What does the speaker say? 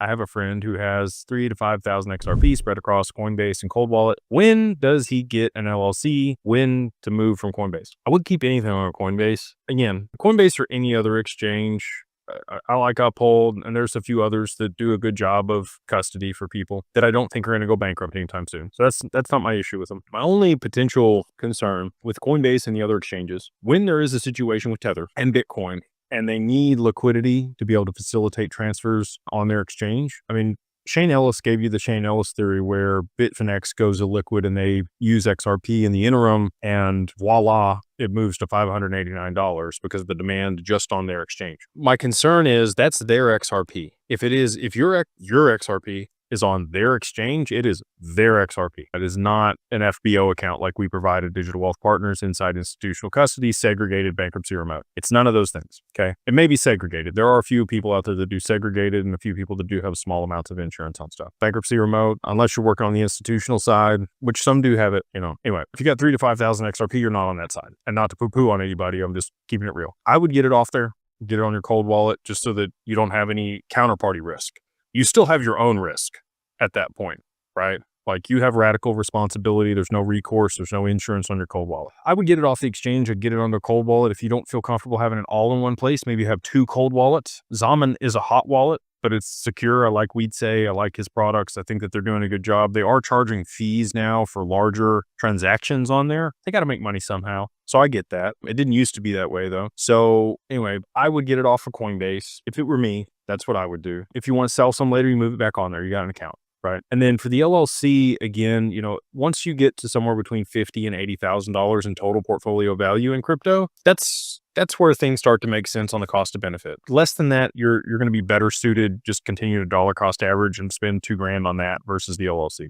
I have a friend who has 3 to 5,000 XRP spread across Coinbase and Cold Wallet. When does he get an LLC? When to move from Coinbase? I would keep anything on Coinbase. Again, Coinbase or any other exchange, I like Uphold, and there's a few others that do a good job of custody for people that I don't think are going to go bankrupt anytime soon. So that's not my issue with them. My only potential concern with Coinbase and the other exchanges, when there is a situation with Tether and Bitcoin, and they need liquidity to be able to facilitate transfers on their exchange. I mean, Shane Ellis gave you the Shane Ellis theory where Bitfinex goes illiquid and they use XRP in the interim, and voila, it moves to $589 because of the demand just on their exchange. My concern is that's their XRP. If your XRP is on their exchange, it is their XRP. It is not an FBO account like we provide at Digital Wealth Partners inside institutional custody, segregated, bankruptcy remote. It's none of those things, okay? It may be segregated. There are a few people out there that do segregated and a few people that do have small amounts of insurance on stuff. Bankruptcy remote, unless you're working on the institutional side, which some do have it, Anyway, if you got 3 to 5,000 XRP, you're not on that side. And not to poo-poo on anybody, I'm just keeping it real. I would get it off there, get it on your cold wallet, just so that you don't have any counterparty risk. You still have your own risk at that point, right? Like you have radical responsibility. There's no recourse. There's no insurance on your cold wallet. I would get it off the exchange. I'd get it on the cold wallet. If you don't feel comfortable having it all in one place, maybe you have 2 cold wallets. Zaman is a hot wallet, but it's secure. I like Weed Say. I like his products. I think that they're doing a good job. They are charging fees now for larger transactions on there. They got to make money somehow. So I get that. It didn't used to be that way though. So anyway, I would get it off of Coinbase. If it were me, that's what I would do. If you want to sell some later, you move it back on there. You got an account. Right. And then for the LLC, again, once you get to somewhere between $50,000 and $80,000 in total portfolio value in crypto, that's where things start to make sense on the cost to benefit. Less than that, you're going to be better suited, just continue to dollar cost average and spend $2,000 on that versus the LLC.